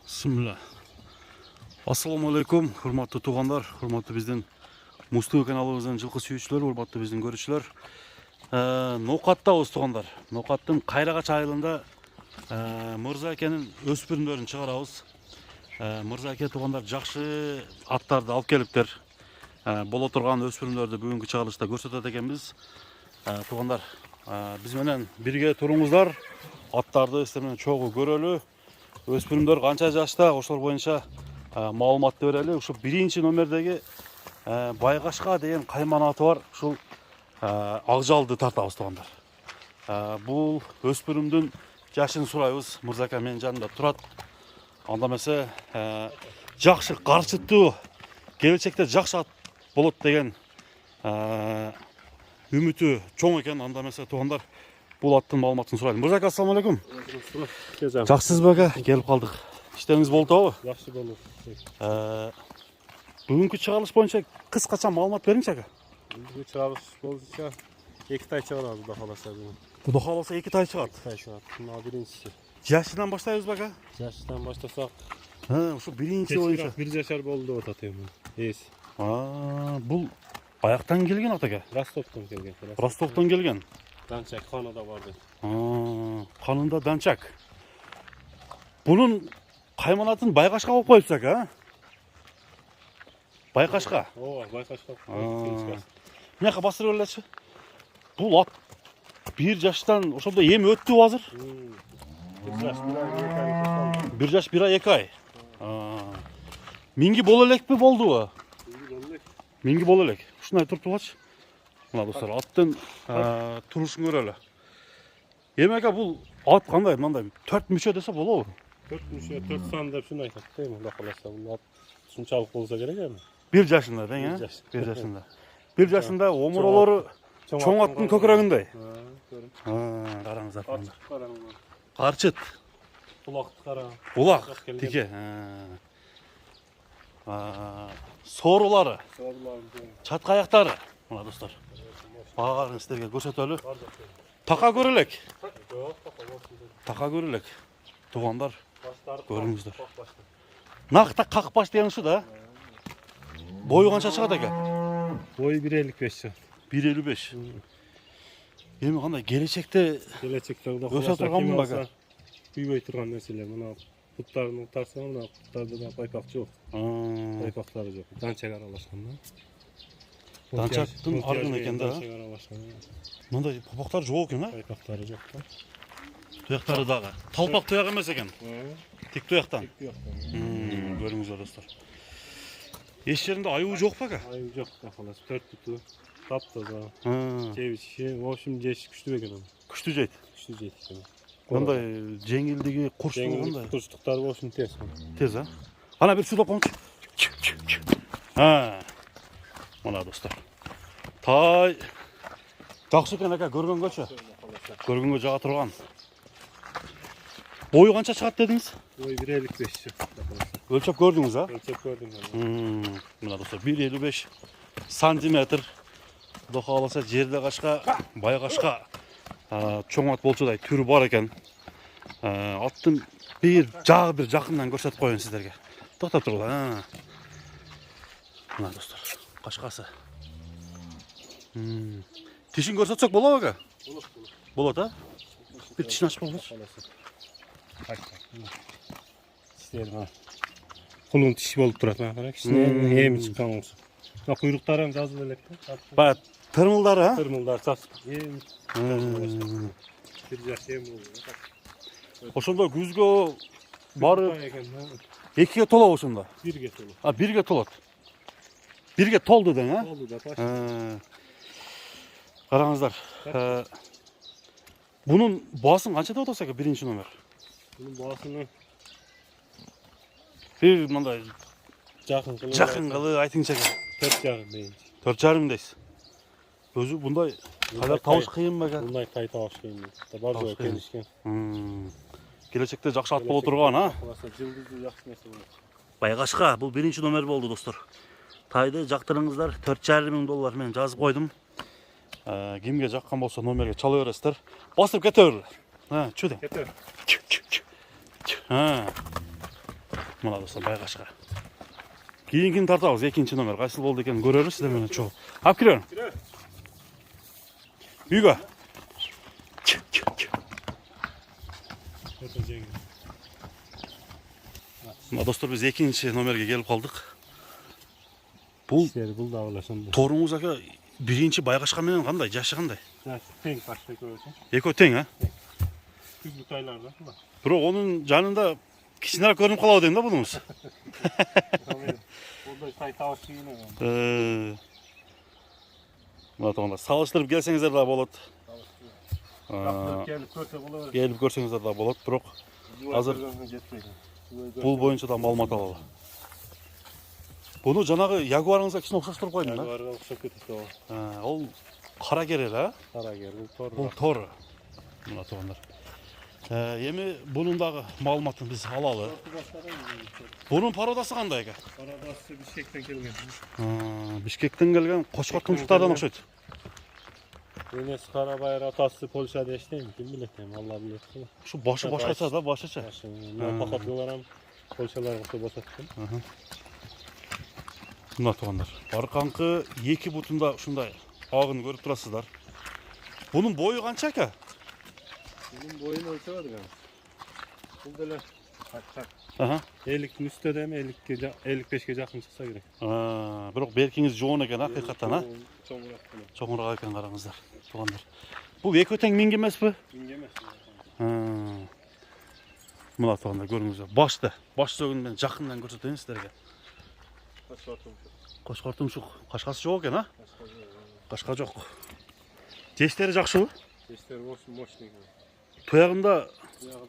Bismillah. Assalamu alaikum, hurmatlı tuğanlar, hurmatlı bizden Mustafa kanalımızdan жылқы сүйүүчүлөр, hurmatlı bizden görüşçüler. Ноқаттабыз туғандар. Ноқаттың Қайрағач айылында Мырза әкенің өспірімдерін шығарабыз. Мырза әке туғандар жақсы аттарды алып келиптер. Бола тұрған өспірімдерді бүгінгі чыгарылышта көрсөтөт экенбиз. Туғандар, биз менен бирге туруңуздар. Аттарды сиздер менен чогуу көрөлү. Өспірімдер қанша жашта, ошолор боюнча маалыматты берели. Ушу биринчи номердеги Байгашка деген кайман аты бар. Ушул Акжалды тартабыз туғандар. Бул өспірімдүн жашын сурайбыз. Мырза ака менин жанымда турат. Анда эмесе жакшы карчыттуу, келечекте жакшы ат болот деген үмүтү чоң экен. Анда эмесе туғандар, бул аттын маалыматын сурайлы. Мырза ака, ассаламу алейкум. Жакшысызбы ака? Келип калдык. Иштериңиз болдубу? Жакшы болду. Бүгүнкү чыгарылыш боюнча кыскача маалымат бериңчи ака. Бүгүнкү чыгарылыш боюнча 2 тай чыгарабыз, Кудай кааласа. Кудай кааласа 2 тай чыгат. 2 тай чыгат. Мына биринчиси. Жашынан баштайбызбы ака? Жашынан баштасак, ушу биринчи боюнча 1 жашар болду деп атат эми. Эс. Бул аяктан келген ат ака. Ростовтон келген. Ростовтон келген. Данчак канында бар дейт. Канында данчак. Бунун кайманатын Байгашка коюп коюпсуз ака? Байкашка. Ооба, Байкашка. Мынакка бастырып элечи. Бул ат 1 жаштан ошондо эми өттүбү азыр? 1 жаш 1 ай 2 ай. Минги боло элекпи, болдубу? Минги боло элек. Ушундай туруп тургачы. Мына достор, аттын турушун көрөлү. Эми ака, бул ат кандай? Мындай 4 мүчө десе болобу? 4 мүчө, 4 сан деп шуну айтат да эми, Кудай кааласа. Бул ат ушунчалык болсо керек эми. 1 жашында дең, 1 жашында. 1 жашында омуролору чоң аттын көкүрөгүндөй. Караңыздар. Карчыт. Улакты кара. Улак, тике. Соорулары. Чатка аяктары. Мына достор. Баарын сиздерге көрсөтөлү. Така көрөлөк. Така көрөлөк. Тугандар, көрүңүздөр. Накта какпаш деген ушу да. Бою канча чыгат экен? Бою 1.55 чыгат. 1.55. Эми кандай келечекте өсө турганбы ака? Күйбөй турган нерселер. Мына буттарын тарсаң, мына буттарда да пайпак жок. Пайпактары жок. Данчак аралашкан да. Данчактын аргын экен да. Данчак аралашкан. Мындай пайпактар жок экен, а? Пайпактары жок да. Туяктары дагы. Талпак туяк эмес экен. Тик туяктан. Тик туяктан. Көрүңүздөр достор. Эч жеринде аюу жокпу ака? Аюу жок, калас. 4 буту. Таптаза. Жебичи, в общем, жеш күчтүү экен. Күчтүү жейт. Күчтүү жейт экен. Кандай жеңилдиги, курчтугу кандай? Курчтуктары в общем тез. Тез, а? Ана бир суда коңчу. Мына достор. Тай жакшы экен ака, көргөнгөчө. Көргөнгө жага турган. Бою канча чыгат дедиңиз? Бою 1.55. Өлчөп көрдүңүз, а? Өлчөп көрдүм. Мына достор, 1.55 сантиметр. Кудай кааласа жерде качка, Байгашка чоң ат болчудай түрү бар экен. Аттын бир жакындан көрсөтүп коеюн сиздерге. Токтоп туруңдар. Мына достор, качкасы. Тишин көрсөтсөк болобу ака? Болот, а? Бир тишин ачып койгуңуз. Тиштерин кулун тиши болуп турат, мына кичине эми чыккан болсо. Мына куйруктары жазылып элек да. Баягы тырмылдары, а? Тырмылдар чачып. Бир жаш эми болду. Ошондо күзгө бары 2ге толобу ошондо? 1ге толот. 1ге толот. 1ге толду дең, а? Толду да, почти. Караңыздар. Бунун баасын канча деп атасыз ака, 1-чи номер? Бунун баасыны бир мындай жакын кылып айтыңчы ака. 4,5 дейин. 4,5 дейсиз. Өзү мындай кайдар табыш кыйынбы ака? Мындай тай табыш кыйын. Бар жок келишкен. Келечекте жакшы ат боло турган, а? Жылдызды жакшы нерсе болот. Байгашка бул 1-чи номер болду достор. Тайды жактырыңыздар, 4,5 миң доллар мен жазып койдум. Кимге жаккан болсо номерге чала бересиздер. Басып кете берлер. Ha, çödün. Getir. Ha. Mına dostlar bayqashqa. Keyinkin tartabız ekinchi nomer. Qaysi bo'ldi ekanini ko'ramiz sizlar bilan cho'g'. Olib kiravering. Kire. Uyga. Öteceğin. Mına dostlar biz ekinchi nomerga kelib qoldik. Bu İşleri bul da ulaşın. Torunuz aka birinchi bayqashqa bilan qanday? Yaşı qanday? Teng başta görürsün. Eko teng ha? Küzlük aylarda. Biroq onun janında kichkinaroq ko'rinib qoladi endi bunimiz. Burada say tavaşı yine. Mana to'g'ri. Salishtirib kelsangizlar da bo'ladi. Gelip körse bulur. Kelib ko'rsangizlar da bo'ladi, biroq hozir bu bo'yicha da ma'lumot oladi. Buni janag'i Jaguar'ingizga kichkina o'xshashtirib qo'ydingmi? Jaguar'a o'xshab ketdi o. Ol qora kerak ha? Qara ger, bu tor. Bu to'g'ri. Mana to'g'ri. Yemi bunundagi ma'lumotni biz olali. Bunun parodasi qanday ekan? Parodasi Bishkekdan kelgan. Bishkekdan kelgan qo'chqor tumshuqlardan o'xshaydi. Enes Karabayır atası Polşa'da işleyim. Kim bilir kim? Allah bilir. Shu boshi boshqacha da, boshqacha. Ben pakatlılar ham Polşalar olsa boşatdım. Buna to'g'ri. Orqanqi 2 butunda shunday og'ini ko'rib turasizlar. Bunun bo'yi qancha aka? Bunun boyunu ölçemedik yani. Bu böyle tak. Aha. 50'nin üstte mi 55'e yakın çıksa gerek. Biroq berkingiz jo'n ekan haqiqatan ha. Çoğurak bunu. Cho'ngroq ekan qarangizlar. To'g'ri. Bu ekoteng ming emasmi? Dingemez. Mana to'g'ri ko'ringizlar. Bosh so'gindan yaqindan ko'rsataymi sizlarga. Qo'chqor tumshuq. Qashqasi yo'q ekan ha? Qashqa yo'q. Testlari yaxshimi? Testler boş değil. Tuyog'inda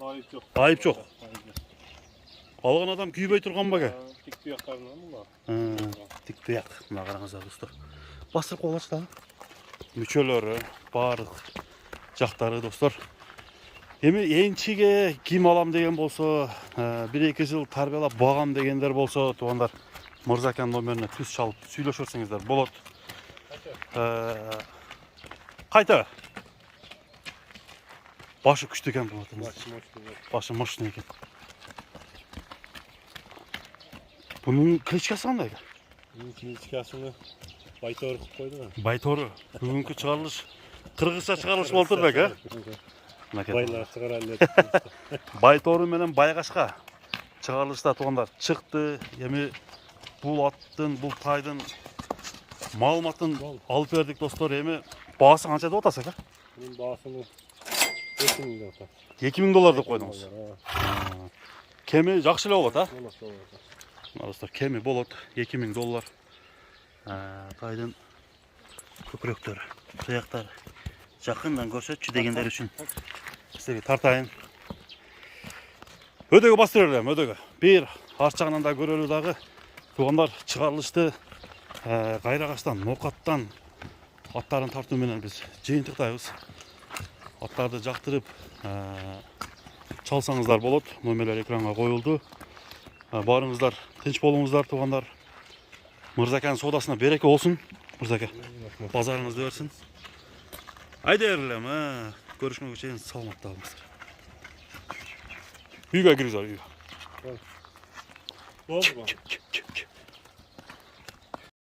Ayıp yok. ayıp yo'q. Olgan odam kuyibay turgan baga. Tik tuyaklarına mı var? Tik tuyoq. Mana qarangizlar do'stlar. Bastırıp qo'yasizlar. Müchölari, bariq jaqlari do'stlar. Endi enchiga kim olam degan bo'lsa, 1-2 yil tarbiyalab boqam deganlar bo'lsa, to'g'anlar Mirza aka nomerini tuz chalib suylashaversangizlar bo'ladi. Qayta. Boshi kuchli ekan bu otimiz. Boshi moshna ekan. Bunun klichkasi qanday? Bunun klichkasini Baytor qilib qo'ydi. Baytori. Bugungi chiqarilish qirg'izcha chiqarilish bo'ldi aka. Baylar chiqaradi. Baytori bilan Bayqashqa chiqarilishda to'g'anlar chiqdi. Yemi bu otdan, bu taydan ma'lumotni olib berdik do'stlar. Yemi bahasi qancha deb o'tasiz aka? Bunun bahasini 2000 dolar. 2000 dollar deb qo'ydingiz. Kemi yaxshilab bo'ladi ha? Do'stlar, kemi bo'ladi 2000 dollar. Taydan ko'kraklar, tuyoqlar yaqindan ko'rsatchi deganlar uchun sizlarga tartayin. Ödöge bastırırlar, ödöge. Bir harçağından da görülüdagi tuğanlar çıkarılıştı. Gayragaçtan, nokattan atların tartımı bilen biz jeyintiktayız. Atlardı jaktırıp çalsanızlar bolot. Nomerler ekranga koyuldu. Barыңızlar, tinç bolуңуздар tuğanlar. Mirza akanın sodasına bereke olsun. Mirza aka, pazarınızda versin. Haydi erilem, görüşmek üzere, sağlıkta olmasın. Uyga giriyorlar, uyga. Oldu mu?